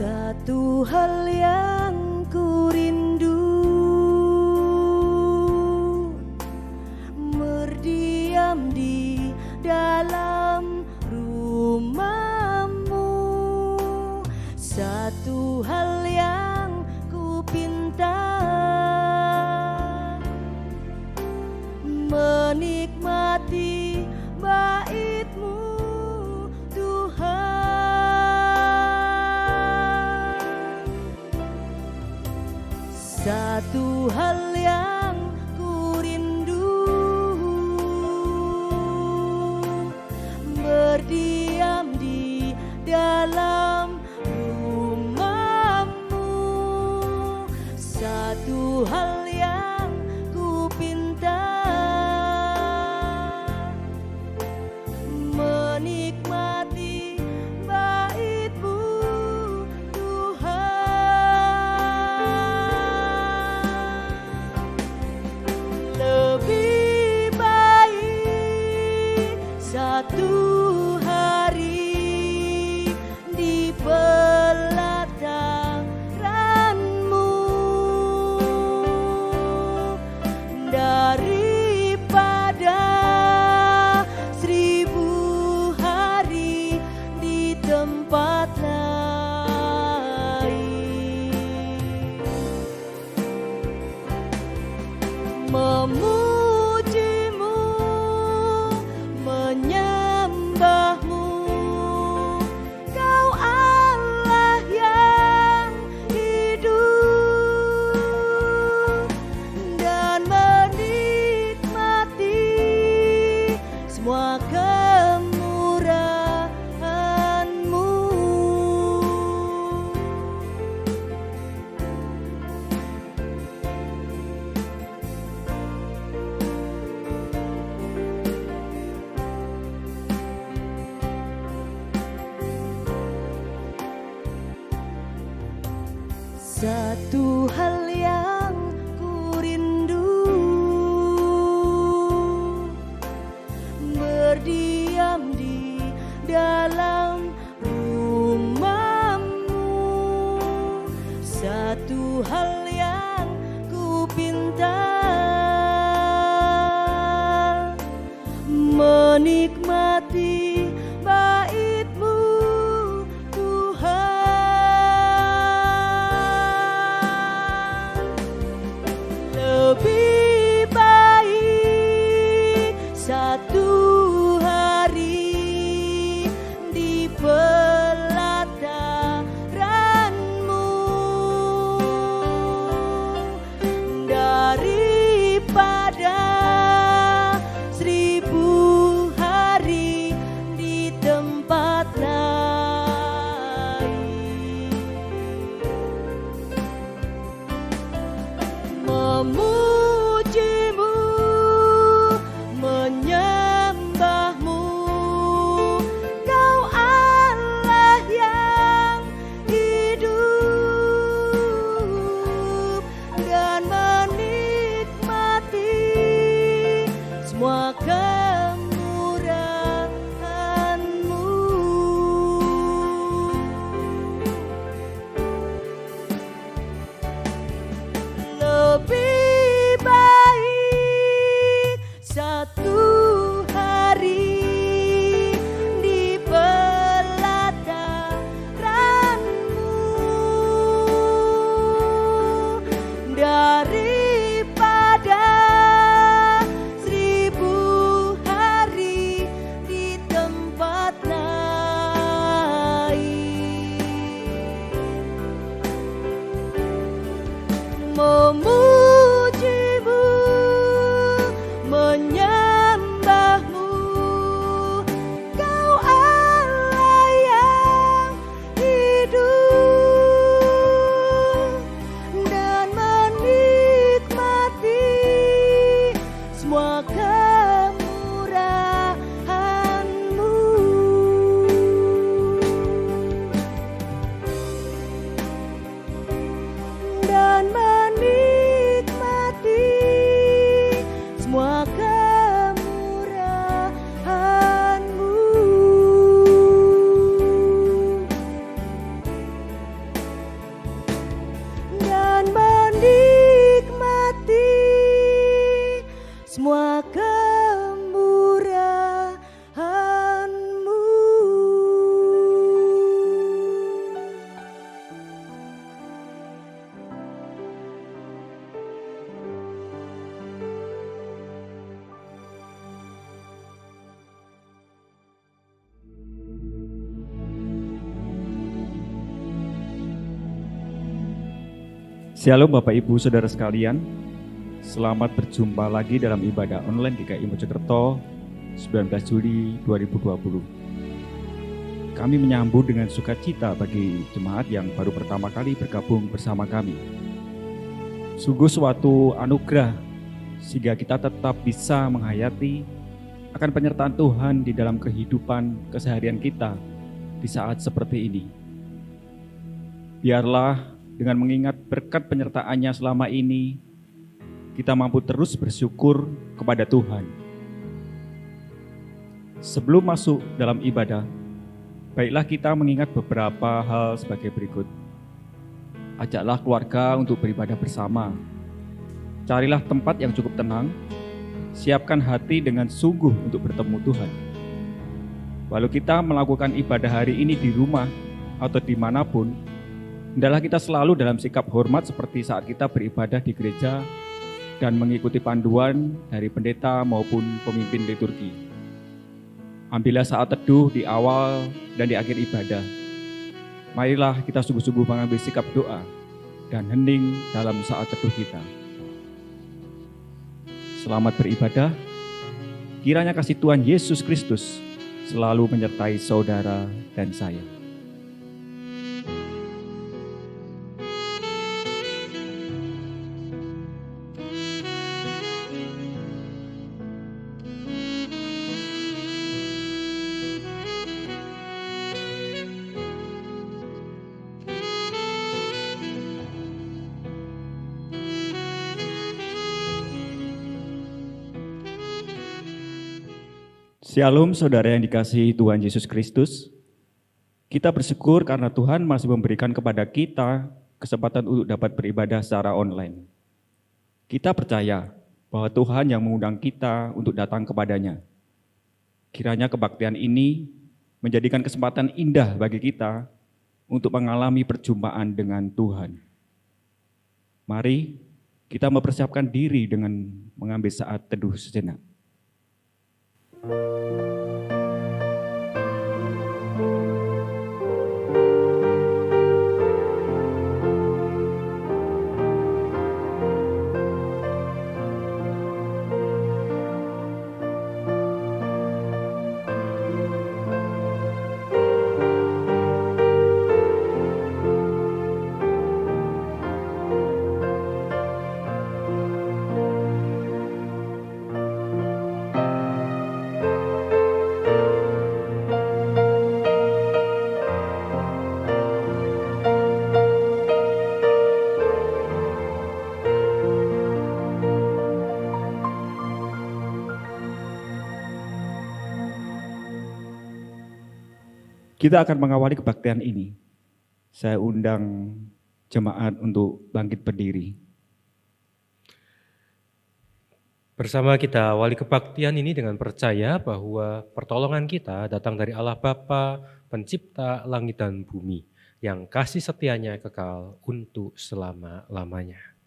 Satu hal yang ku rindu, berdiam di dalam rumahmu. Satu hal yang ku pinta, menikmati bait-Mu Tuhan. Satu hal yang ku rindu, berdiam di dalam rumahmu. Satu hal yang ku pinta, menikmati bait-Mu Tuhan. Lebih baik satu hari di pelataran-Mu daripada 1000 hari di tempat lain. Memuji-Mu, menyembah-Mu, Kau Allah yang hidup, dan menikmati semua kemurahan-Mu. Satu hal yang ku rindu, berdiam di dalam rumah-Mu. Satu hal yang ku pinta, menikmati bait-Mu Tuhan. Lebih baik satu hari di pelataran-Mu daripada 1000 hari di tempat lain. Memuji-Mu, menyembah-Mu, Kau Allah yang hidup, dan menikmati semua kemurahan-Mu. Lebih baik satu hari di pelataran-Mu daripada 1000 semua kemurahan-Mu. Shalom Bapak Ibu Saudara sekalian, selamat berjumpa lagi dalam ibadah online GKI Mojokerto 19 Juli 2020. Kami menyambut dengan sukacita bagi jemaat yang baru pertama kali bergabung bersama kami. Sungguh suatu anugerah sehingga kita tetap bisa menghayati akan penyertaan Tuhan di dalam kehidupan keseharian kita di saat seperti ini. Biarlah dengan mengingat berkat penyertaannya selama ini, kita mampu terus bersyukur kepada Tuhan. Sebelum masuk dalam ibadah, baiklah kita mengingat beberapa hal sebagai berikut. Ajaklah keluarga untuk beribadah bersama. Carilah tempat yang cukup tenang. Siapkan hati dengan sungguh untuk bertemu Tuhan. Walau kita melakukan ibadah hari ini di rumah atau dimanapun, hendaklah kita selalu dalam sikap hormat seperti saat kita beribadah di gereja dan mengikuti panduan dari pendeta maupun pemimpin liturgi. Ambillah saat teduh di awal dan di akhir ibadah. Marilah kita sungguh-sungguh mengambil sikap doa dan hening dalam saat teduh kita. Selamat beribadah. Kiranya kasih Tuhan Yesus Kristus selalu menyertai saudara dan saya. Shalom saudara yang dikasihi Tuhan Yesus Kristus. Kita bersyukur karena Tuhan masih memberikan kepada kita kesempatan untuk dapat beribadah secara online. Kita percaya bahwa Tuhan yang mengundang kita untuk datang kepadanya. Kiranya kebaktian ini menjadikan kesempatan indah bagi kita untuk mengalami perjumpaan dengan Tuhan. Mari kita mempersiapkan diri dengan mengambil saat teduh sejenak. Kita akan mengawali kebaktian ini. Saya undang jemaat untuk bangkit berdiri. Bersama kita awali kebaktian ini dengan percaya bahwa pertolongan kita datang dari Allah Bapa, pencipta langit dan bumi, yang kasih setianya kekal untuk selama-lamanya.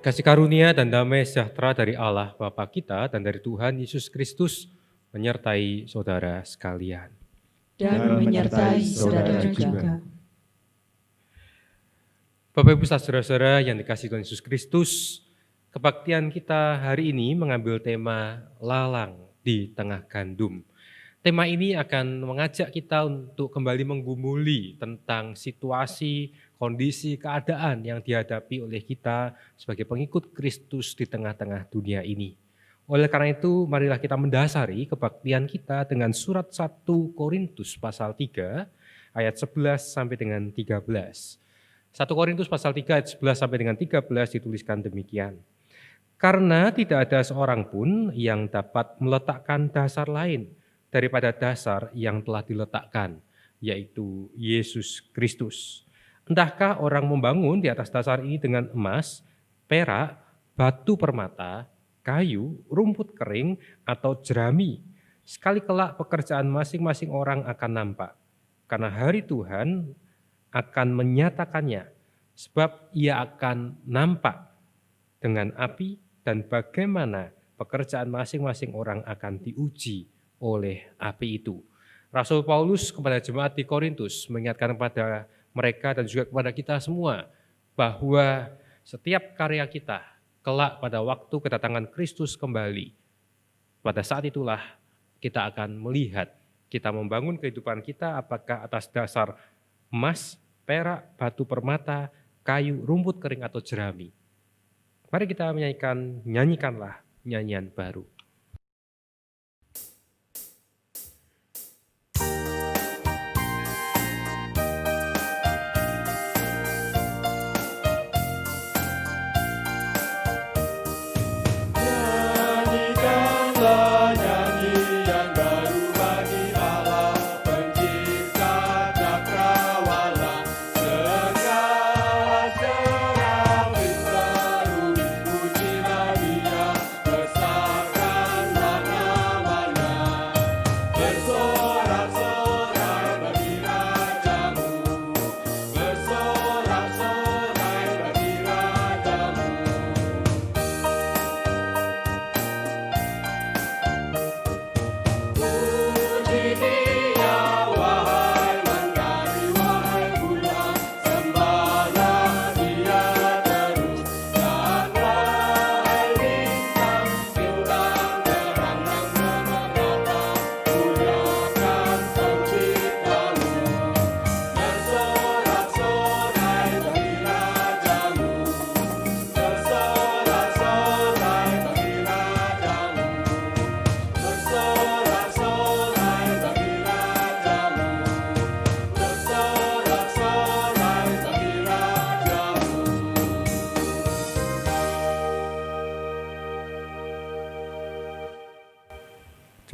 Kasih karunia dan damai sejahtera dari Allah Bapa kita dan dari Tuhan Yesus Kristus menyertai saudara sekalian. Dan menyertai saudara juga. Bapak Ibu saudara-saudara yang dikasihi Tuhan Yesus Kristus, kebaktian kita hari ini mengambil tema lalang di tengah gandum. Tema ini akan mengajak kita untuk kembali menggumuli tentang situasi, kondisi, keadaan yang dihadapi oleh kita sebagai pengikut Kristus di tengah-tengah dunia ini. Oleh karena itu, marilah kita mendasari kebaktian kita dengan surat 1 Korintus pasal 3 ayat 11 sampai dengan 13. 1 Korintus pasal 3 ayat 11 sampai dengan 13 dituliskan demikian. Karena tidak ada seorang pun yang dapat meletakkan dasar lain daripada dasar yang telah diletakkan, yaitu Yesus Kristus. Entahkah orang membangun di atas dasar ini dengan emas, perak, batu permata, kayu, rumput kering, atau jerami. Sekali kelak pekerjaan masing-masing orang akan nampak, karena hari Tuhan akan menyatakannya, sebab ia akan nampak dengan api dan bagaimana pekerjaan masing-masing orang akan diuji oleh api itu. Rasul Paulus kepada jemaat di Korintus mengingatkan kepada mereka dan juga kepada kita semua bahwa setiap karya kita kelak pada waktu kedatangan Kristus kembali, pada saat itulah kita akan melihat kita membangun kehidupan kita apakah atas dasar emas, perak, batu permata, kayu, rumput kering, atau jerami. Mari kita nyanyikanlah nyanyian baru.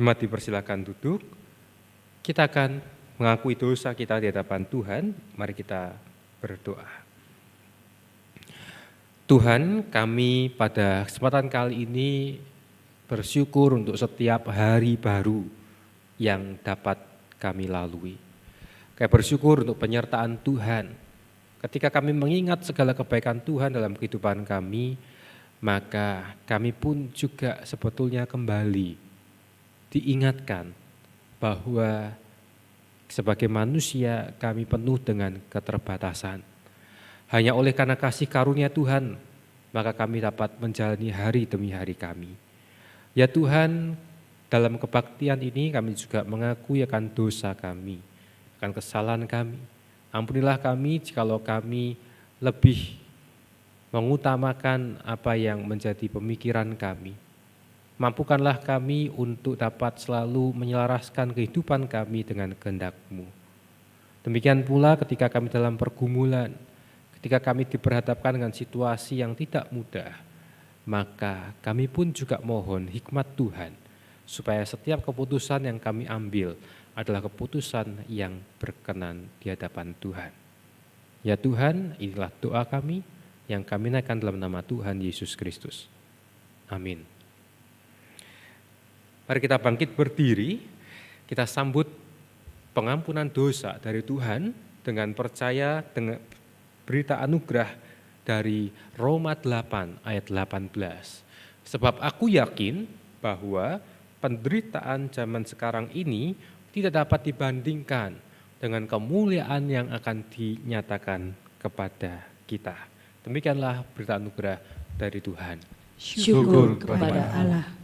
Jemaat dipersilakan duduk. Kita akan mengakui dosa kita di hadapan Tuhan. Mari kita berdoa. Tuhan, kami pada kesempatan kali ini bersyukur untuk setiap hari baru yang dapat kami lalui. Kami bersyukur untuk penyertaan Tuhan. Ketika kami mengingat segala kebaikan Tuhan dalam kehidupan kami, maka kami pun juga sebetulnya kembali diingatkan bahwa sebagai manusia kami penuh dengan keterbatasan. Hanya oleh karena kasih karunia Tuhan, maka kami dapat menjalani hari demi hari kami. Ya Tuhan, dalam kebaktian ini kami juga mengakui akan dosa kami, akan kesalahan kami. Ampunilah kami jikalau kami lebih mengutamakan apa yang menjadi pemikiran kami. Mampukanlah kami untuk dapat selalu menyelaraskan kehidupan kami dengan kehendak-Mu. Demikian pula ketika kami dalam pergumulan, ketika kami diperhadapkan dengan situasi yang tidak mudah, maka kami pun juga mohon hikmat Tuhan, supaya setiap keputusan yang kami ambil adalah keputusan yang berkenan di hadapan Tuhan. Ya Tuhan, inilah doa kami yang kami naikkan dalam nama Tuhan Yesus Kristus. Amin. Mari kita bangkit berdiri, kita sambut pengampunan dosa dari Tuhan dengan percaya dengan berita anugerah dari Roma 8 ayat 18. Sebab aku yakin bahwa penderitaan zaman sekarang ini tidak dapat dibandingkan dengan kemuliaan yang akan dinyatakan kepada kita. Demikianlah berita anugerah dari Tuhan. Syukur kepada Allah.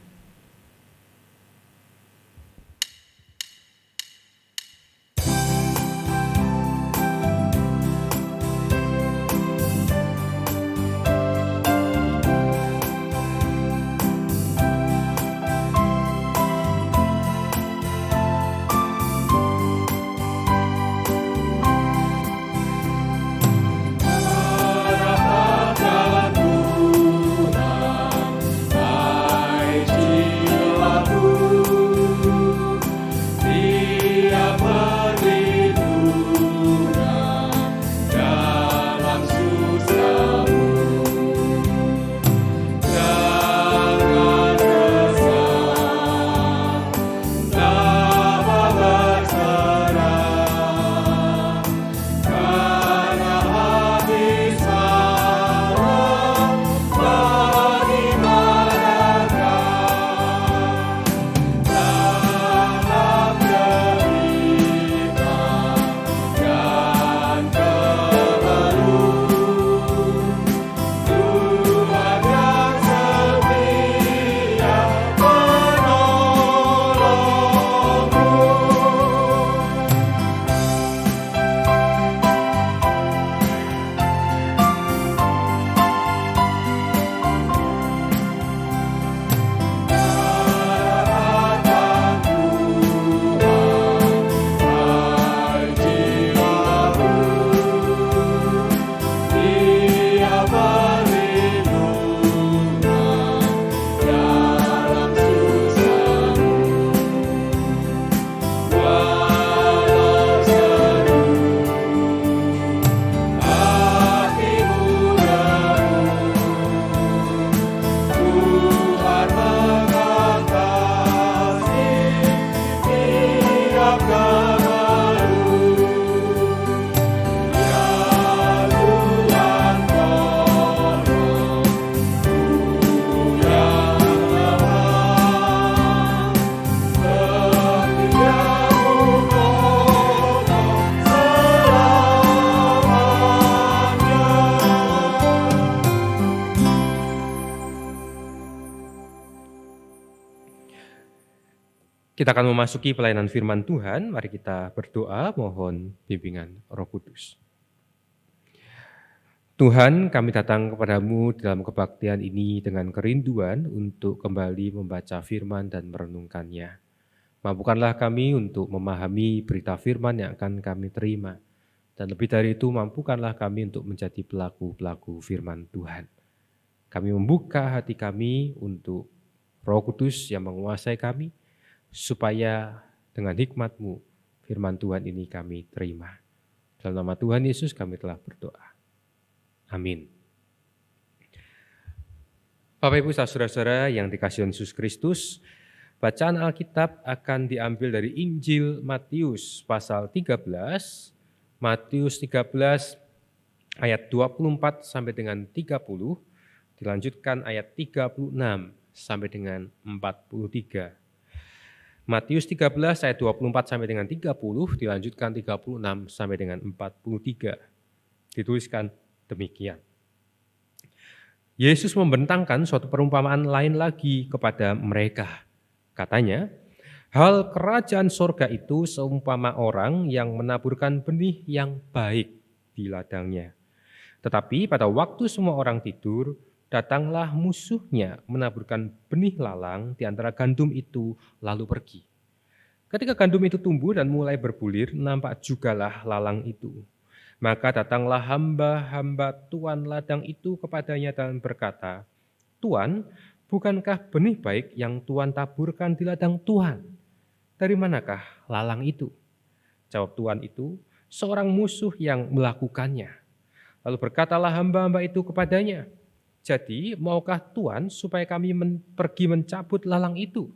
Kita akan memasuki pelayanan firman Tuhan. Mari kita berdoa, mohon bimbingan Roh Kudus. Tuhan, kami datang kepadamu dalam kebaktian ini dengan kerinduan untuk kembali membaca firman dan merenungkannya. Mampukanlah kami untuk memahami berita firman yang akan kami terima. Dan lebih dari itu, mampukanlah kami untuk menjadi pelaku-pelaku firman Tuhan. Kami membuka hati kami untuk Roh Kudus yang menguasai kami, supaya dengan hikmat-Mu firman Tuhan ini kami terima. Dalam nama Tuhan Yesus kami telah berdoa. Amin. Bapak Ibu saudara-saudara yang dikasihi Yesus Kristus, bacaan Alkitab akan diambil dari Injil Matius pasal 13, Matius 13 ayat 24 sampai dengan 30, dilanjutkan ayat 36 sampai dengan 43. Matius 13 ayat 24 sampai dengan 30, dilanjutkan 36 sampai dengan 43. Dituliskan demikian. Yesus membentangkan suatu perumpamaan lain lagi kepada mereka. Katanya, hal kerajaan sorga itu seumpama orang yang menaburkan benih yang baik di ladangnya. Tetapi pada waktu semua orang tidur, datanglah musuhnya menaburkan benih lalang di antara gandum itu lalu pergi. Ketika gandum itu tumbuh dan mulai berbulir, nampak jugalah lalang itu. Maka datanglah hamba-hamba tuan ladang itu kepadanya dan berkata, Tuan, bukankah benih baik yang Tuan taburkan di ladang Tuan? Dari manakah lalang itu? Jawab tuan itu, seorang musuh yang melakukannya. Lalu berkatalah hamba-hamba itu kepadanya, jadi maukah Tuan supaya kami pergi mencabut lalang itu?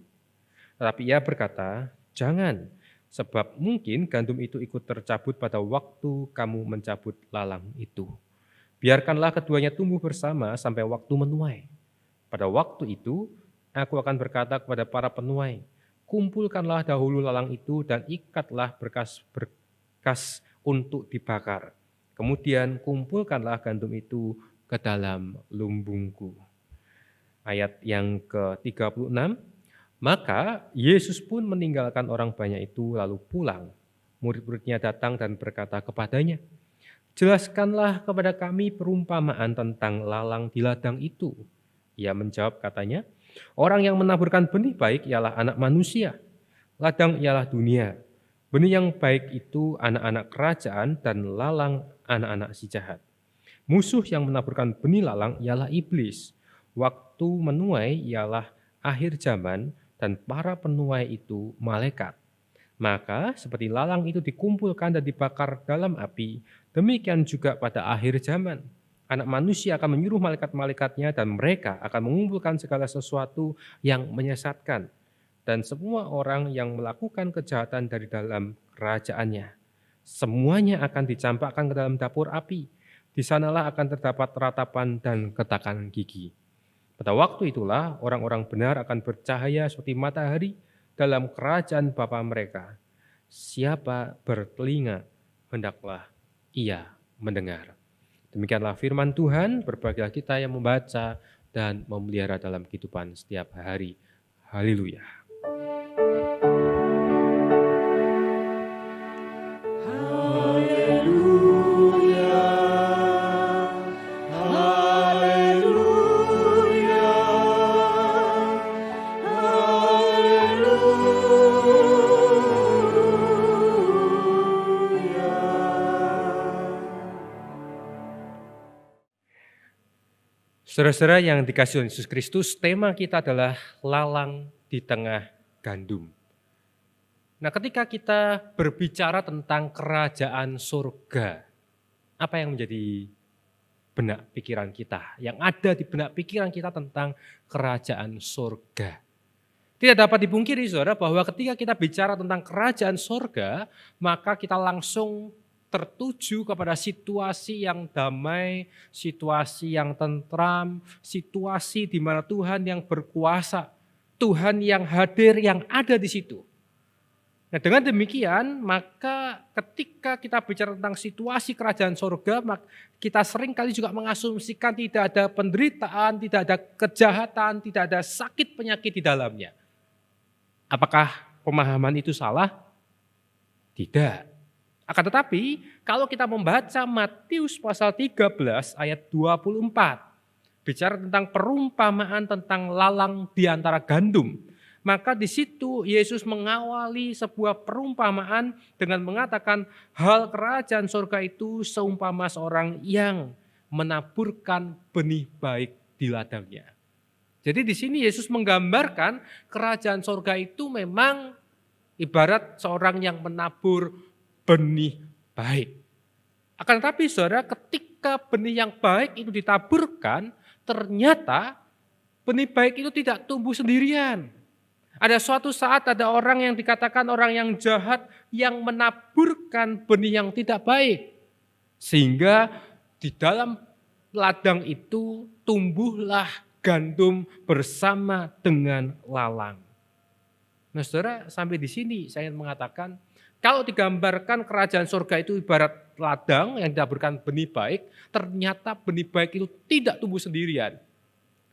Tetapi ia berkata, jangan, sebab mungkin gandum itu ikut tercabut pada waktu kamu mencabut lalang itu. Biarkanlah keduanya tumbuh bersama sampai waktu menuai. Pada waktu itu, aku akan berkata kepada para penuai, kumpulkanlah dahulu lalang itu dan ikatlah berkas untuk dibakar. Kemudian kumpulkanlah gandum itu ke dalam lumbungku. Ayat yang ke-36, maka Yesus pun meninggalkan orang banyak itu lalu pulang. Murid-muridnya datang dan berkata kepadanya, jelaskanlah kepada kami perumpamaan tentang lalang di ladang itu. Ia menjawab katanya, orang yang menaburkan benih baik ialah anak manusia, ladang ialah dunia. Benih yang baik itu anak-anak kerajaan dan lalang anak-anak si jahat. Musuh yang menaburkan benih lalang ialah iblis. Waktu menuai ialah akhir zaman dan para penuai itu malaikat. Maka seperti lalang itu dikumpulkan dan dibakar dalam api, demikian juga pada akhir zaman. Anak manusia akan menyuruh malaikat-malaikatnya dan mereka akan mengumpulkan segala sesuatu yang menyesatkan dan semua orang yang melakukan kejahatan dari dalam kerajaannya. Semuanya akan dicampakkan ke dalam dapur api. Di sanalah akan terdapat ratapan dan ketakan gigi. Pada waktu itulah orang-orang benar akan bercahaya seperti matahari dalam kerajaan Bapa mereka. Siapa bertelinga, hendaklah ia mendengar. Demikianlah firman Tuhan, berbahagialah kita yang membaca dan memelihara dalam kehidupan setiap hari. Haleluya. Saudara-saudara yang dikasihi Yesus Kristus, tema kita adalah lalang di tengah gandum. Nah, ketika kita berbicara tentang kerajaan surga, apa yang menjadi benak pikiran kita? Yang ada di benak pikiran kita tentang kerajaan surga. Tidak dapat dipungkiri, saudara, bahwa ketika kita bicara tentang kerajaan surga, maka kita langsung tertuju kepada situasi yang damai, situasi yang tentram, situasi di mana Tuhan yang berkuasa, Tuhan yang hadir, yang ada di situ. Nah, dengan demikian, maka ketika kita bicara tentang situasi kerajaan surga, kita sering kali juga mengasumsikan tidak ada penderitaan, tidak ada kejahatan, tidak ada sakit penyakit di dalamnya. Apakah pemahaman itu salah? Tidak. Akan tetapi kalau kita membaca Matius pasal 13 ayat 24, bicara tentang perumpamaan tentang lalang di antara gandum, maka di situ Yesus mengawali sebuah perumpamaan dengan mengatakan hal kerajaan surga itu seumpama seorang yang menaburkan benih baik di ladangnya. Jadi di sini Yesus menggambarkan kerajaan surga itu memang ibarat seorang yang menabur benih baik. Akan tetapi saudara, ketika benih yang baik itu ditaburkan, ternyata benih baik itu tidak tumbuh sendirian. Ada suatu saat ada orang yang dikatakan orang yang jahat yang menaburkan benih yang tidak baik. Sehingga di dalam ladang itu tumbuhlah gandum bersama dengan lalang. Nah saudara, sampai di sini saya ingin mengatakan, kalau digambarkan kerajaan surga itu ibarat ladang yang ditaburkan benih baik, ternyata benih baik itu tidak tumbuh sendirian.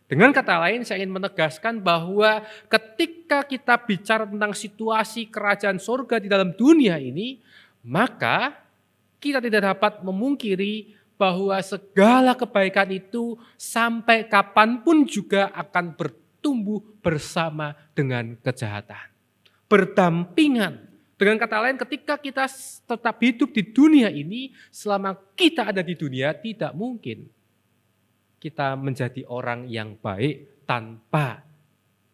Dengan kata lain, saya ingin menegaskan bahwa ketika kita bicara tentang situasi kerajaan surga di dalam dunia ini, maka kita tidak dapat memungkiri bahwa segala kebaikan itu sampai kapanpun juga akan bertumbuh bersama dengan kejahatan. Berdampingan. Dengan kata lain, ketika kita tetap hidup di dunia ini, selama kita ada di dunia, tidak mungkin kita menjadi orang yang baik tanpa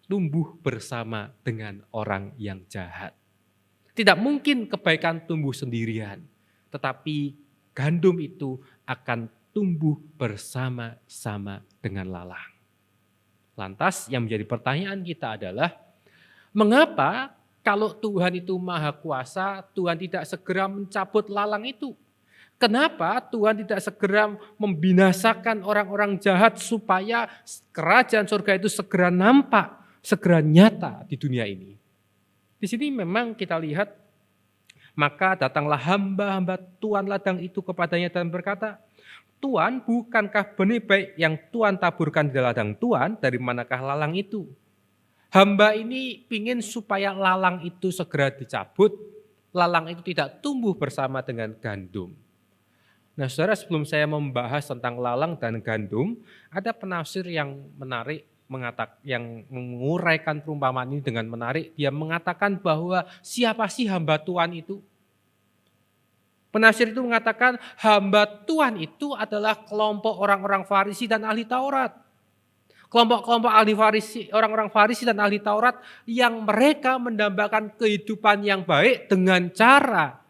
tumbuh bersama dengan orang yang jahat. Tidak mungkin kebaikan tumbuh sendirian, tetapi gandum itu akan tumbuh bersama-sama dengan lalang. Lantas yang menjadi pertanyaan kita adalah, mengapa kalau Tuhan itu maha kuasa, Tuhan tidak segera mencabut lalang itu? Kenapa Tuhan tidak segera membinasakan orang-orang jahat supaya kerajaan surga itu segera nampak, segera nyata di dunia ini? Di sini memang kita lihat, maka datanglah hamba-hamba Tuan ladang itu kepadanya dan berkata, Tuan, bukankah benih baik yang Tuan taburkan di ladang Tuan, dari manakah lalang itu? Hamba ini ingin supaya lalang itu segera dicabut, lalang itu tidak tumbuh bersama dengan gandum. Nah saudara, sebelum saya membahas tentang lalang dan gandum, ada penafsir yang menarik, yang menguraikan perumpamaan ini dengan menarik. Dia mengatakan bahwa siapa sih hamba Tuhan itu? Penafsir itu mengatakan hamba Tuhan itu adalah kelompok orang-orang Farisi dan ahli Taurat. Kelompok-kelompok ahli Farisi, orang-orang Farisi dan ahli Taurat yang mereka mendambakan kehidupan yang baik dengan cara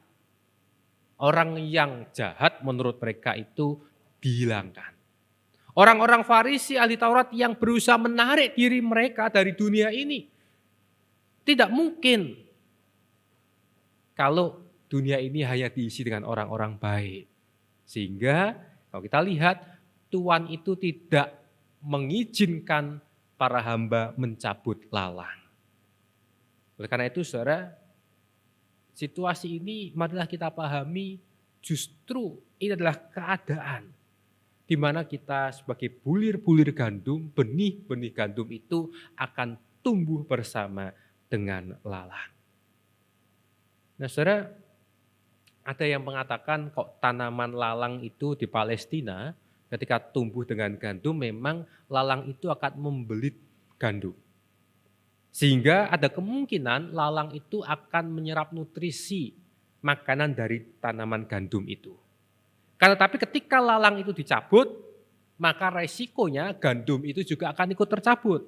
orang yang jahat menurut mereka itu dihilangkan. Orang-orang Farisi ahli Taurat yang berusaha menarik diri mereka dari dunia ini. Tidak mungkin kalau dunia ini hanya diisi dengan orang-orang baik. Sehingga kalau kita lihat, Tuhan itu tidak mengizinkan para hamba mencabut lalang. Oleh karena itu saudara, situasi ini marilah kita pahami, justru ini adalah keadaan di mana kita sebagai bulir-bulir gandum, benih-benih gandum itu akan tumbuh bersama dengan lalang. Nah saudara, ada yang mengatakan kok tanaman lalang itu di Palestina ketika tumbuh dengan gandum memang lalang itu akan membelit gandum. Sehingga ada kemungkinan lalang itu akan menyerap nutrisi makanan dari tanaman gandum itu. Karena tapi ketika lalang itu dicabut, maka resikonya gandum itu juga akan ikut tercabut.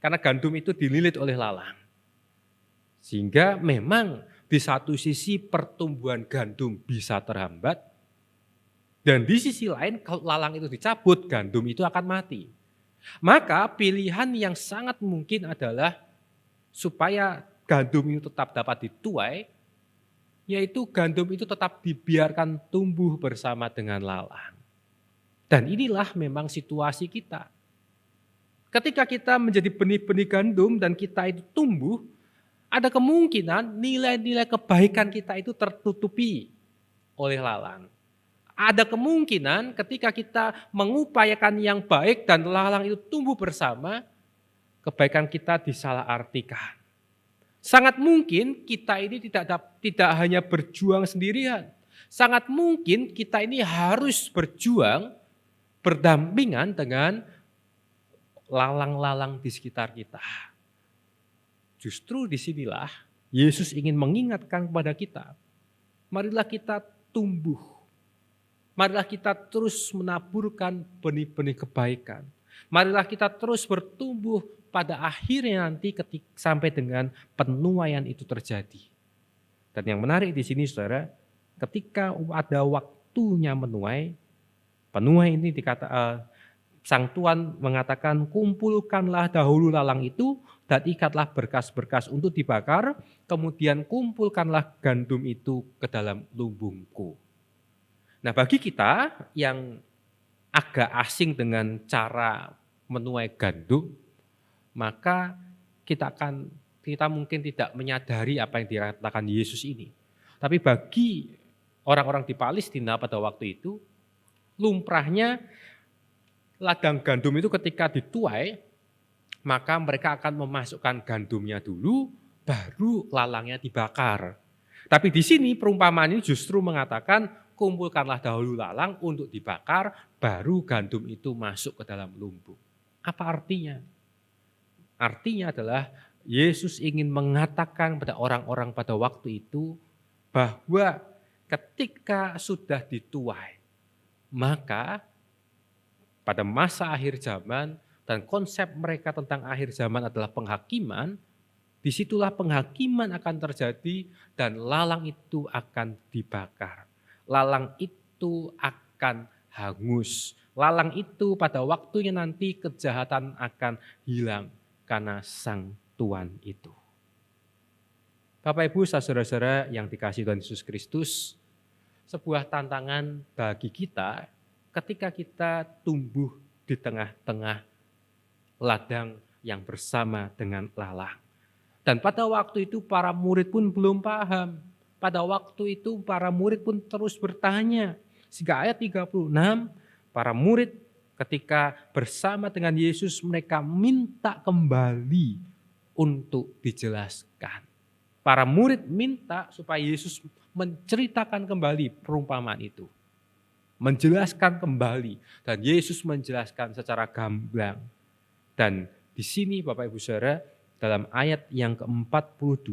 Karena gandum itu dililit oleh lalang. Sehingga memang di satu sisi pertumbuhan gandum bisa terhambat, dan di sisi lain kalau lalang itu dicabut, gandum itu akan mati. Maka pilihan yang sangat mungkin adalah supaya gandum itu tetap dapat dituai, yaitu gandum itu tetap dibiarkan tumbuh bersama dengan lalang. Dan inilah memang situasi kita. Ketika kita menjadi benih-benih gandum dan kita itu tumbuh, ada kemungkinan nilai-nilai kebaikan kita itu tertutupi oleh lalang. Ada kemungkinan ketika kita mengupayakan yang baik dan lalang itu tumbuh bersama, kebaikan kita disalahartikan. Sangat mungkin kita ini tidak hanya berjuang sendirian. Sangat mungkin kita ini harus berjuang berdampingan dengan lalang-lalang di sekitar kita. Justru disinilah Yesus ingin mengingatkan kepada kita, marilah kita tumbuh, marilah kita terus menaburkan benih-benih kebaikan, marilah kita terus bertumbuh pada akhirnya nanti sampai dengan penuaian itu terjadi. Dan yang menarik di sini saudara, ketika ada waktunya menuai, penuai ini Sang Tuhan mengatakan, kumpulkanlah dahulu lalang itu dan ikatlah berkas-berkas untuk dibakar, kemudian kumpulkanlah gandum itu ke dalam lumbungku. Nah, bagi kita yang agak asing dengan cara menuai gandum, maka kita mungkin tidak menyadari apa yang dikatakan Yesus ini. Tapi bagi orang-orang di Palestina pada waktu itu, lumrahnya ladang gandum itu ketika dituai, maka mereka akan memasukkan gandumnya dulu, baru lalangnya dibakar. Tapi di sini perumpamaan ini justru mengatakan, kumpulkanlah dahulu lalang untuk dibakar, baru gandum itu masuk ke dalam lumbung. Apa artinya? Artinya adalah Yesus ingin mengatakan pada orang-orang pada waktu itu, bahwa ketika sudah dituai, maka pada masa akhir zaman dan konsep mereka tentang akhir zaman adalah penghakiman, disitulah penghakiman akan terjadi dan lalang itu akan dibakar. Lalang itu akan hangus. Lalang itu pada waktunya nanti kejahatan akan hilang karena Sang Tuhan itu. Bapak Ibu saudara-saudara yang dikasihi Tuhan Yesus Kristus, sebuah tantangan bagi kita ketika kita tumbuh di tengah-tengah ladang yang bersama dengan lalang. Dan pada waktu itu para murid pun belum paham. Pada waktu itu para murid pun terus bertanya. Sehingga ayat 36, para murid ketika bersama dengan Yesus mereka minta kembali untuk dijelaskan. Para murid minta supaya Yesus menceritakan kembali perumpamaan itu. Menjelaskan kembali, dan Yesus menjelaskan secara gamblang. Dan di sini Bapak Ibu Saudara, dalam ayat yang ke-42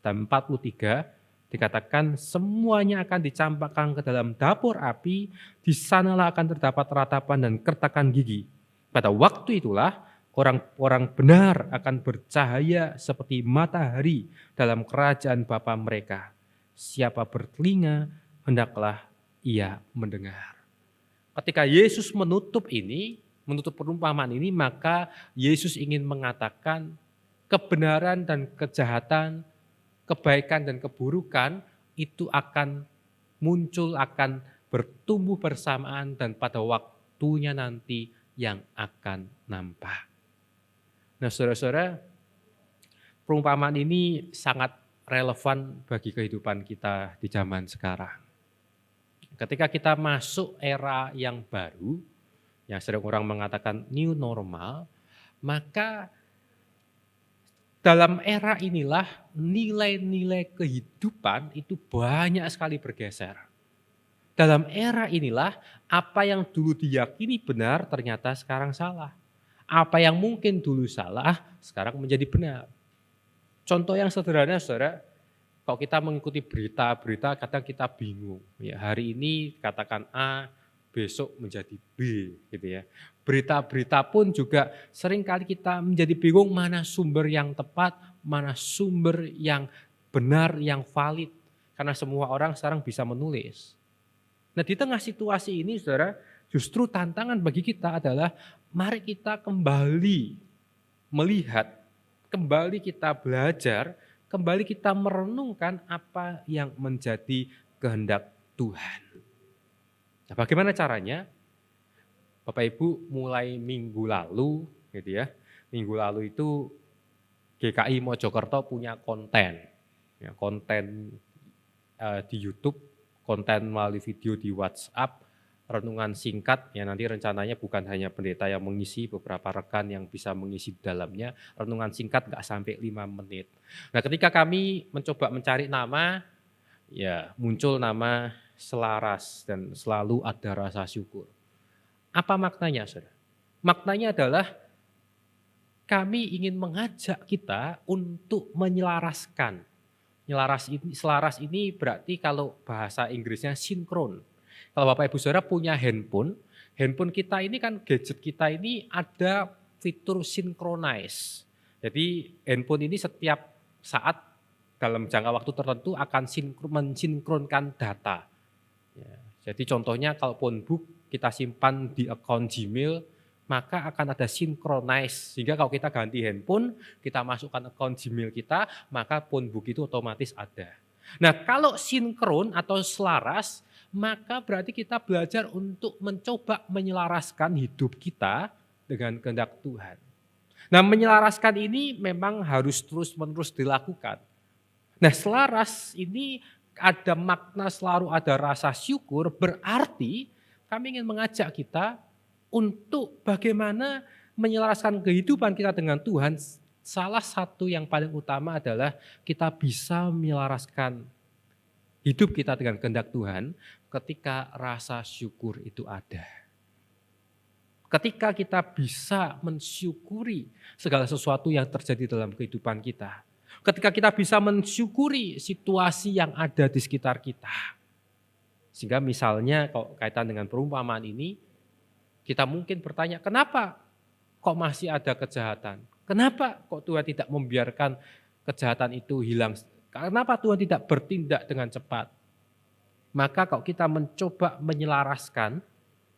dan 43 dikatakan semuanya akan dicampakkan ke dalam dapur api, di sanalah akan terdapat ratapan dan kertakan gigi. Pada waktu itulah orang-orang benar akan bercahaya seperti matahari dalam kerajaan Bapa mereka. Siapa bertelinga, hendaklah ia mendengar. Ketika Yesus menutup perumpamaan ini, maka Yesus ingin mengatakan kebenaran dan kejahatan, kebaikan dan keburukan itu akan muncul, akan bertumbuh bersamaan dan pada waktunya nanti yang akan nampak. Nah saudara-saudara, perumpamaan ini sangat relevan bagi kehidupan kita di zaman sekarang. Ketika kita masuk era yang baru, yang sering orang mengatakan new normal, maka dalam era inilah nilai-nilai kehidupan itu banyak sekali bergeser. Dalam era inilah apa yang dulu diyakini benar ternyata sekarang salah. Apa yang mungkin dulu salah sekarang menjadi benar. Contoh yang sederhana saudara, kalau kita mengikuti berita-berita kadang kita bingung. Ya, hari ini katakan A, besok menjadi B gitu ya. Berita-berita pun juga seringkali kita menjadi bingung mana sumber yang tepat, mana sumber yang benar, yang valid. Karena semua orang sekarang bisa menulis. Nah di tengah situasi ini saudara, justru tantangan bagi kita adalah mari kita kembali melihat, kembali kita belajar, kembali kita merenungkan apa yang menjadi kehendak Tuhan. Nah, bagaimana caranya? Bapak Ibu mulai minggu lalu gitu ya. Minggu lalu itu GKI Mojokerto punya konten. Ya, konten di YouTube, konten melalui video di WhatsApp, renungan singkat, ya nanti rencananya bukan hanya pendeta yang mengisi, beberapa rekan yang bisa mengisi di dalamnya, renungan singkat nggak sampai 5 menit. Nah ketika kami mencoba mencari nama, ya muncul nama selaras dan selalu ada rasa syukur. Apa maknanya, saudara? Maknanya adalah kami ingin mengajak kita untuk menyelaraskan. Selaras ini berarti kalau bahasa Inggrisnya sinkron. Kalau Bapak Ibu Saudara punya handphone kita ini kan gadget kita ini ada fitur synchronize. Jadi handphone ini setiap saat dalam jangka waktu tertentu akan mensinkronkan data. Ya, jadi contohnya kalau phonebook kita simpan di akun Gmail, maka akan ada synchronize. Sehingga kalau kita ganti handphone, kita masukkan akun Gmail kita, maka phonebook itu otomatis ada. Nah kalau sinkron atau selaras, maka berarti kita belajar untuk mencoba menyelaraskan hidup kita dengan kehendak Tuhan. Nah menyelaraskan ini memang harus terus-menerus dilakukan. Nah selaras ini ada makna selalu ada rasa syukur, berarti kami ingin mengajak kita untuk bagaimana menyelaraskan kehidupan kita dengan Tuhan. Salah satu yang paling utama adalah kita bisa menyelaraskan hidup kita dengan kehendak Tuhan ketika rasa syukur itu ada. Ketika kita bisa mensyukuri segala sesuatu yang terjadi dalam kehidupan kita. Ketika kita bisa mensyukuri situasi yang ada di sekitar kita. Sehingga misalnya kalau kaitan dengan perumpamaan ini, kita mungkin bertanya, kenapa kok masih ada kejahatan? Kenapa kok Tuhan tidak membiarkan kejahatan itu hilang? Kenapa Tuhan tidak bertindak dengan cepat? Maka kalau kita mencoba menyelaraskan,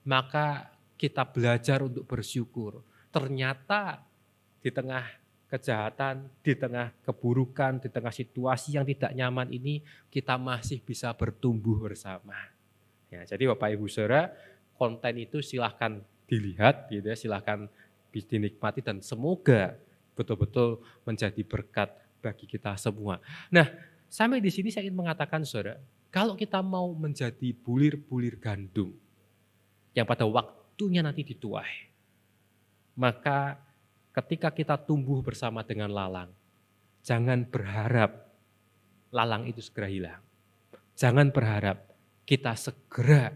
maka kita belajar untuk bersyukur. Ternyata di tengah kejahatan, di tengah keburukan, di tengah situasi yang tidak nyaman ini, kita masih bisa bertumbuh bersama. Ya, jadi Bapak Ibu Saudara, konten itu silahkan dilihat, gitu ya, silahkan dinikmati dan semoga betul-betul menjadi berkat bagi kita semua. Nah, sampai di sini saya ingin mengatakan Saudara, kalau kita mau menjadi bulir-bulir gandum yang pada waktunya nanti dituai, maka ketika kita tumbuh bersama dengan lalang, jangan berharap lalang itu segera hilang. Jangan berharap kita segera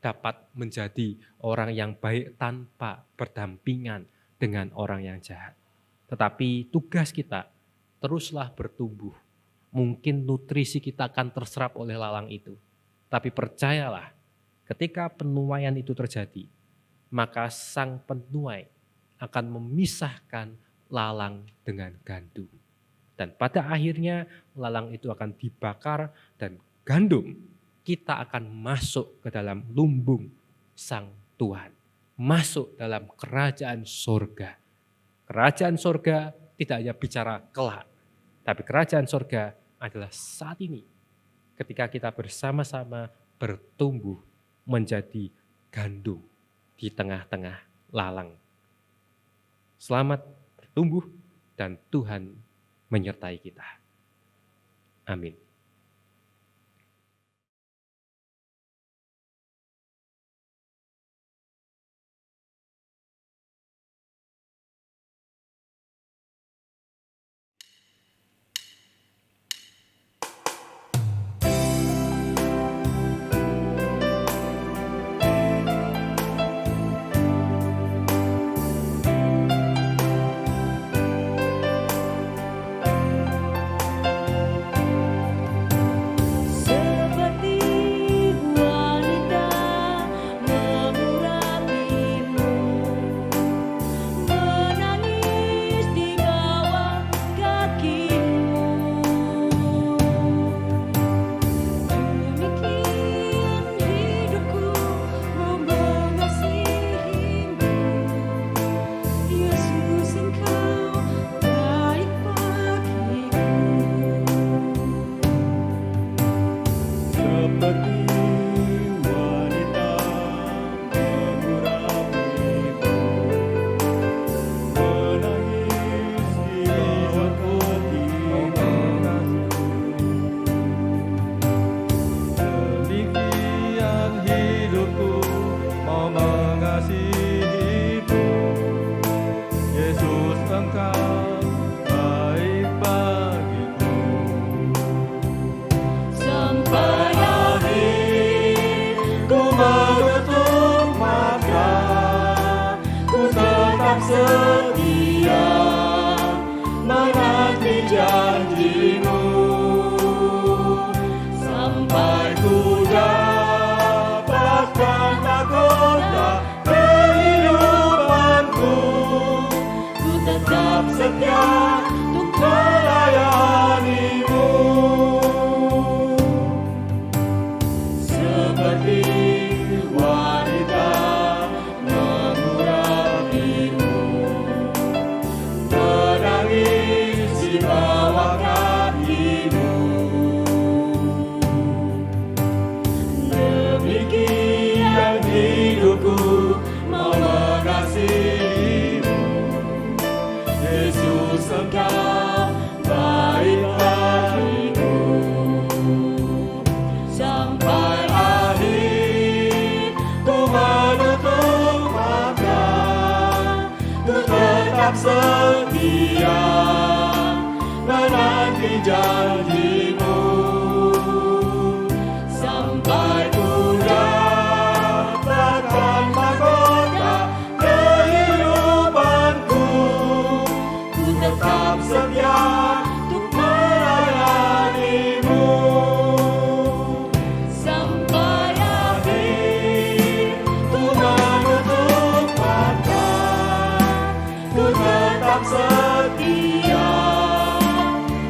dapat menjadi orang yang baik tanpa berdampingan dengan orang yang jahat. Tetapi tugas kita teruslah bertumbuh. Mungkin nutrisi kita akan terserap oleh lalang itu. Tapi percayalah, ketika penuaian itu terjadi, maka sang penuai akan memisahkan lalang dengan gandum. Dan pada akhirnya lalang itu akan dibakar dan gandum kita akan masuk ke dalam lumbung sang Tuhan. Masuk dalam kerajaan sorga. Kerajaan sorga tidak hanya bicara kelak, tapi kerajaan sorga adalah saat ini. Ketika kita bersama-sama bertumbuh menjadi gandum di tengah-tengah lalang. Selamat bertumbuh dan Tuhan menyertai kita. Amin. tetap setia menanti janji-Mu sampai ku dapatkan mahkota kehidupanku. Ku tetap setia untuk melayani-Mu sampai akhir Tuhan tutup mata. Ku tetap setia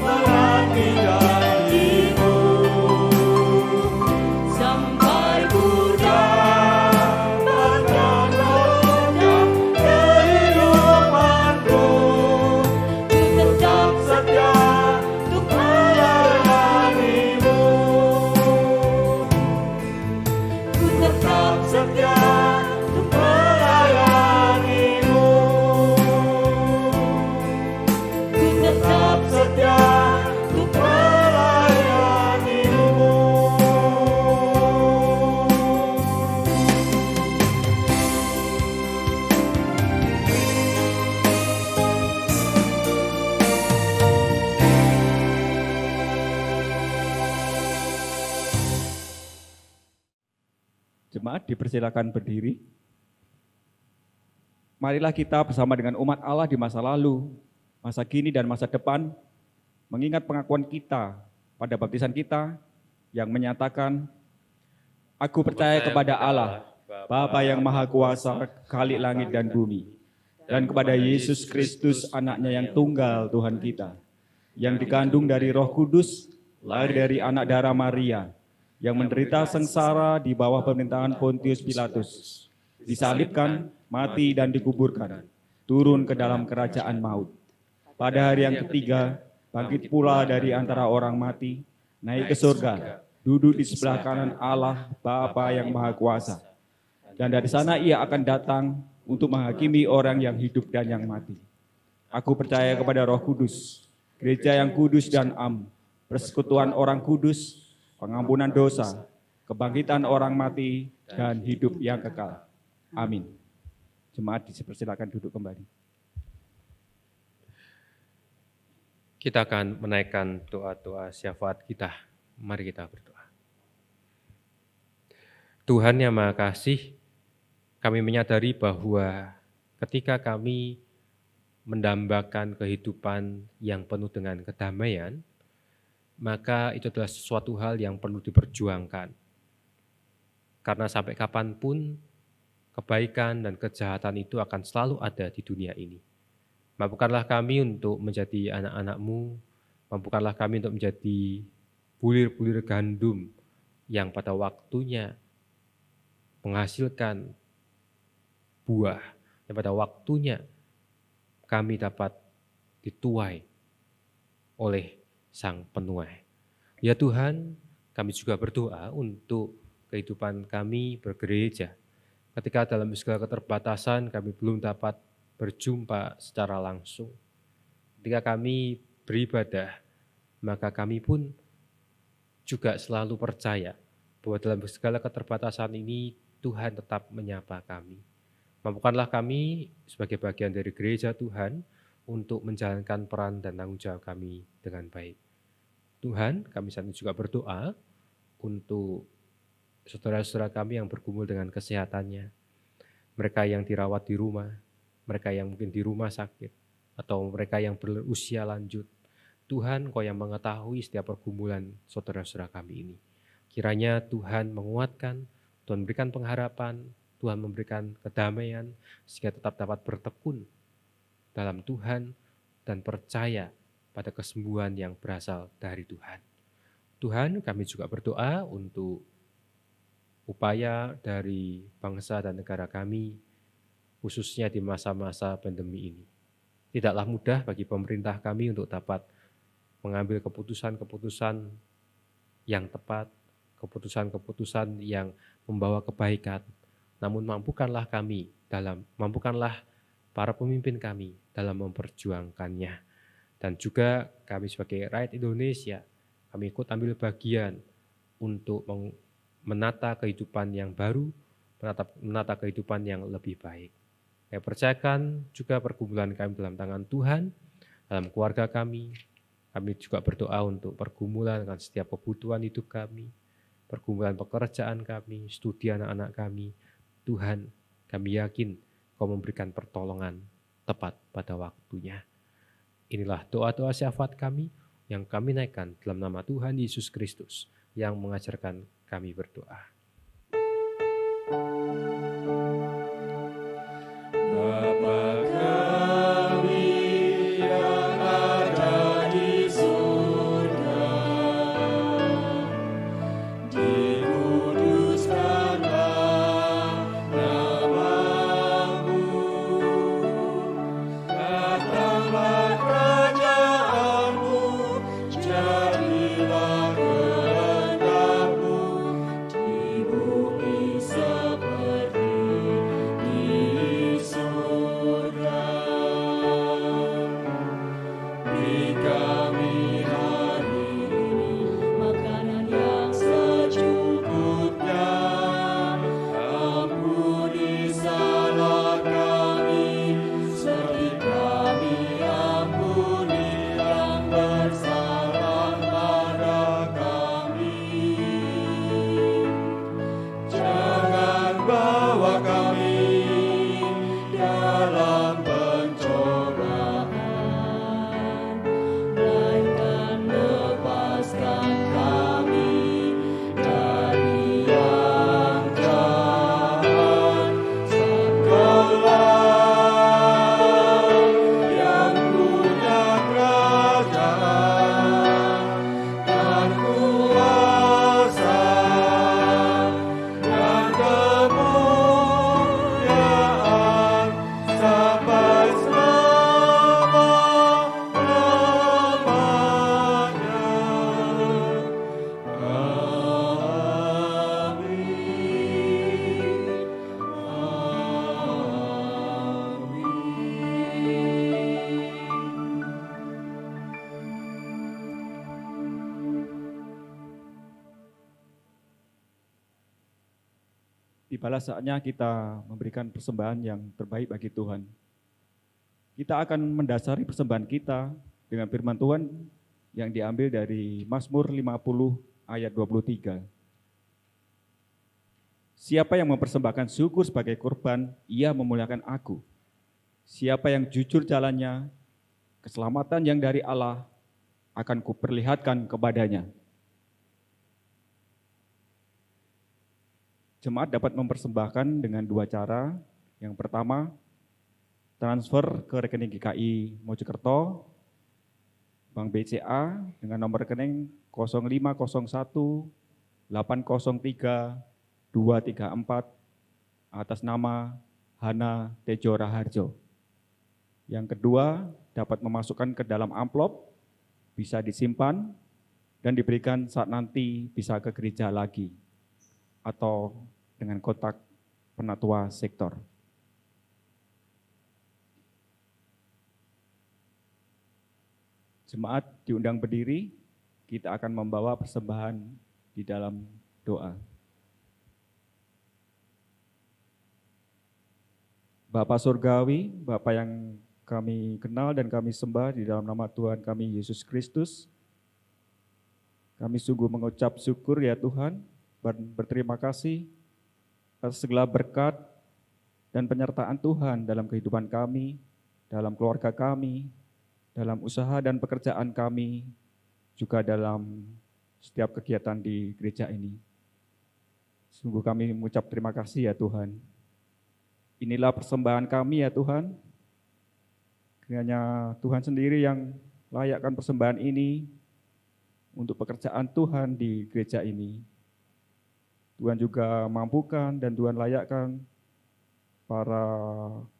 menanti janji-Mu sampai ku dapatkan mahkota kehidupanku. Ku tetap setia untuk melayani-Mu. Ku tetap setia untuk melayani-Mu. Ku tetap setia untuk melayani-Mu. Jemaat dipersilakan berdiri. Marilah kita bersama dengan umat Allah di masa lalu, masa kini dan masa depan, mengingat pengakuan kita pada baptisan kita yang menyatakan, Aku percaya kepada Allah, Bapa yang Maha Kuasa, Khalik langit dan bumi, dan kepada Yesus Kristus, anaknya yang tunggal Tuhan kita, yang dikandung dari Roh Kudus, lahir dari anak darah Maria, yang menderita sengsara di bawah pemerintahan Pontius Pilatus, disalibkan, mati dan dikuburkan, turun ke dalam kerajaan maut. Pada hari yang ketiga, bangkit pula dari antara orang mati, naik ke surga, duduk di sebelah kanan Allah Bapa yang Maha Kuasa. Dan dari sana Ia akan datang untuk menghakimi orang yang hidup dan yang mati. Aku percaya kepada Roh Kudus, gereja yang kudus dan am, persekutuan orang kudus, pengampunan dosa, kebangkitan orang mati, dan hidup yang kekal. Amin. Jemaat dipersilakan duduk kembali. Kita akan menaikkan doa-doa syafaat kita. Mari kita berdoa. Tuhan yang Maha Kasih, kami menyadari bahwa ketika kami mendambakan kehidupan yang penuh dengan kedamaian, maka itu adalah sesuatu hal yang perlu diperjuangkan. Karena sampai kapanpun kebaikan dan kejahatan itu akan selalu ada di dunia ini. Mampukanlah kami untuk menjadi anak-anak-Mu, mampukanlah kami untuk menjadi bulir-bulir gandum yang pada waktunya menghasilkan buah, yang pada waktunya kami dapat dituai oleh Sang Penuai. Ya Tuhan, kami juga berdoa untuk kehidupan kami bergereja. Ketika dalam segala keterbatasan kami belum dapat berjumpa secara langsung. Ketika kami beribadah, maka kami pun juga selalu percaya bahwa dalam segala keterbatasan ini Tuhan tetap menyapa kami. Mampukanlah kami sebagai bagian dari gereja Tuhan untuk menjalankan peran dan tanggung jawab kami dengan baik. Tuhan, kami saat ini juga berdoa untuk saudara-saudara kami yang bergumul dengan kesehatannya, mereka yang dirawat di rumah, mereka yang mungkin di rumah sakit, atau mereka yang berusia lanjut. Tuhan, Kau yang mengetahui setiap pergumulan saudara-saudara kami ini. Kiranya Tuhan menguatkan, Tuhan memberikan pengharapan, Tuhan memberikan kedamaian, sehingga tetap dapat bertekun dalam Tuhan dan percaya pada kesembuhan yang berasal dari Tuhan. Tuhan, kami juga berdoa untuk upaya dari bangsa dan negara kami, khususnya di masa-masa pandemi ini. Tidaklah mudah bagi pemerintah kami untuk dapat mengambil keputusan-keputusan yang tepat, keputusan-keputusan yang membawa kebaikan. Namun mampukanlah para pemimpin kami dalam memperjuangkannya. Dan juga kami sebagai rakyat Indonesia, kami ikut ambil bagian untuk menata kehidupan yang baru, menata kehidupan yang lebih baik. Kami percayakan juga pergumulan kami dalam tangan Tuhan, dalam keluarga kami. Kami juga berdoa untuk pergumulan dengan setiap kebutuhan hidup kami, pergumulan pekerjaan kami, studi anak-anak kami. Tuhan, kami yakin Kau memberikan pertolongan tepat pada waktunya. Inilah doa-doa syafaat kami yang kami naikkan dalam nama Tuhan Yesus Kristus yang mengajarkan kami berdoa. Bapa kami yang ada di surga, dikuduskanlah nama-Mu, datanglah kerajaan-Mu, jadilah kehendak-Mu di bumi seperti di surga. Beri kami hari ini makanan yang secukupnya. Ampuni salah kami, seperti kami ampuni yang bersalah pada kami. Jangan bawa kami dalam pencobaan, melainkan lepaskan kami dari yang jahat. Engkau-Lah yang punya kerajaan dan kuasa dan kemuliaan sampai selama-lamanya. Tibalah saatnya kita memberikan persembahan yang terbaik bagi Tuhan. Kita akan mendasari persembahan kita dengan firman Tuhan yang diambil dari Mazmur 50 ayat 23. Siapa yang mempersembahkan syukur sebagai kurban, ia memuliakan aku. Siapa yang jujur jalannya, keselamatan yang dari Allah akan kuperlihatkan kepadanya. Jemaat dapat mempersembahkan dengan dua cara. Yang pertama, transfer ke rekening GKI Mojokerto, Bank BCA dengan nomor rekening 0501 803 234 atas nama Hana Tejo Raharjo. Yang kedua, dapat memasukkan ke dalam amplop, bisa disimpan dan diberikan saat nanti bisa ke gereja lagi atau dengan kontak penatua sektor. Jemaat diundang berdiri, kita akan membawa persembahan di dalam doa. Bapa Surgawi, Bapa yang kami kenal dan kami sembah di dalam nama Tuhan kami Yesus Kristus, kami sungguh mengucap syukur ya Tuhan, dan berterima kasih atas segala berkat dan penyertaan Tuhan dalam kehidupan kami, dalam keluarga kami, dalam usaha dan pekerjaan kami, juga dalam setiap kegiatan di gereja ini. Sungguh kami mengucap terima kasih ya Tuhan. Inilah persembahan kami ya Tuhan. Kiranya Tuhan sendiri yang layakkan persembahan ini untuk pekerjaan Tuhan di gereja ini. Tuhan juga mampukan dan Tuhan layakkan para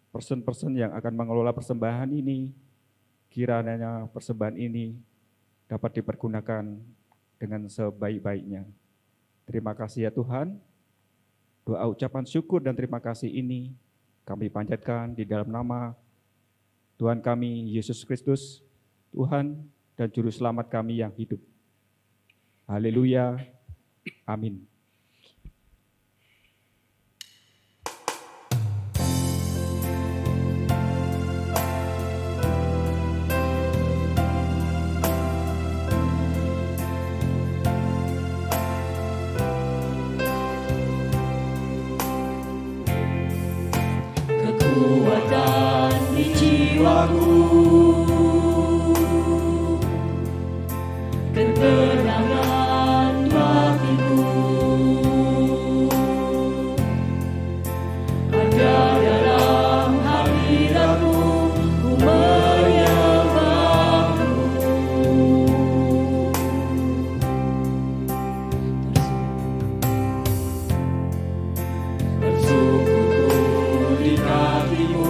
person-person yang akan mengelola persembahan ini. Kiranya persembahan ini dapat dipergunakan dengan sebaik-baiknya. Terima kasih ya Tuhan. Doa ucapan syukur dan terima kasih ini kami panjatkan di dalam nama Tuhan kami Yesus Kristus, Tuhan dan Juru Selamat kami yang hidup. Haleluya. Amin. kekuatan di jiwaku, ketenangan batinku. Ada dalam hadiratmu, ku menyembahmu. Bersujudku di kakimu,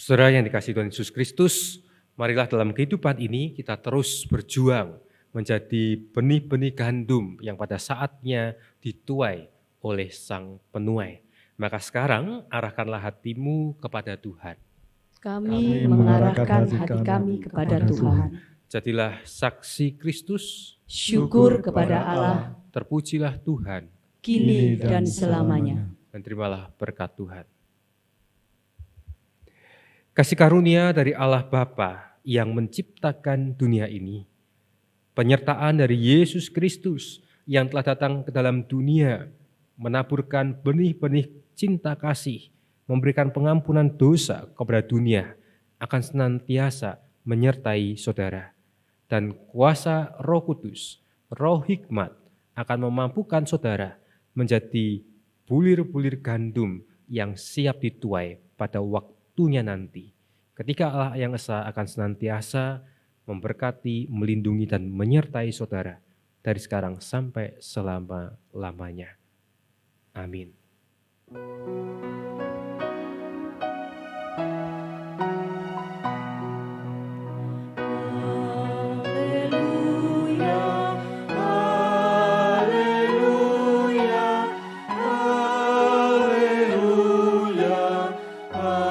Saudara yang dikasihi Tuhan Yesus Kristus, marilah dalam kehidupan ini kita terus berjuang menjadi benih-benih gandum yang pada saatnya dituai oleh Sang Penuai. Maka sekarang arahkanlah hatimu kepada Tuhan. Kami mengarahkan hati kami kepada Tuhan. Jadilah saksi Kristus, Syukur kepada Allah, terpujilah Tuhan, kini dan selamanya. dan terimalah berkat Tuhan. Kasih karunia dari Allah Bapa yang menciptakan dunia ini, penyertaan dari Yesus Kristus yang telah datang ke dalam dunia, menaburkan benih-benih cinta kasih, memberikan pengampunan dosa kepada dunia, akan senantiasa menyertai saudara. Dan kuasa Roh Kudus, Roh Hikmat akan memampukan saudara menjadi bulir-bulir gandum yang siap dituai pada waktunya nanti. Ketika Allah yang Esa akan senantiasa memberkati, melindungi, dan menyertai saudara dari sekarang sampai selama-lamanya. Amin. Haleluya, Haleluya, haleluya, haleluya.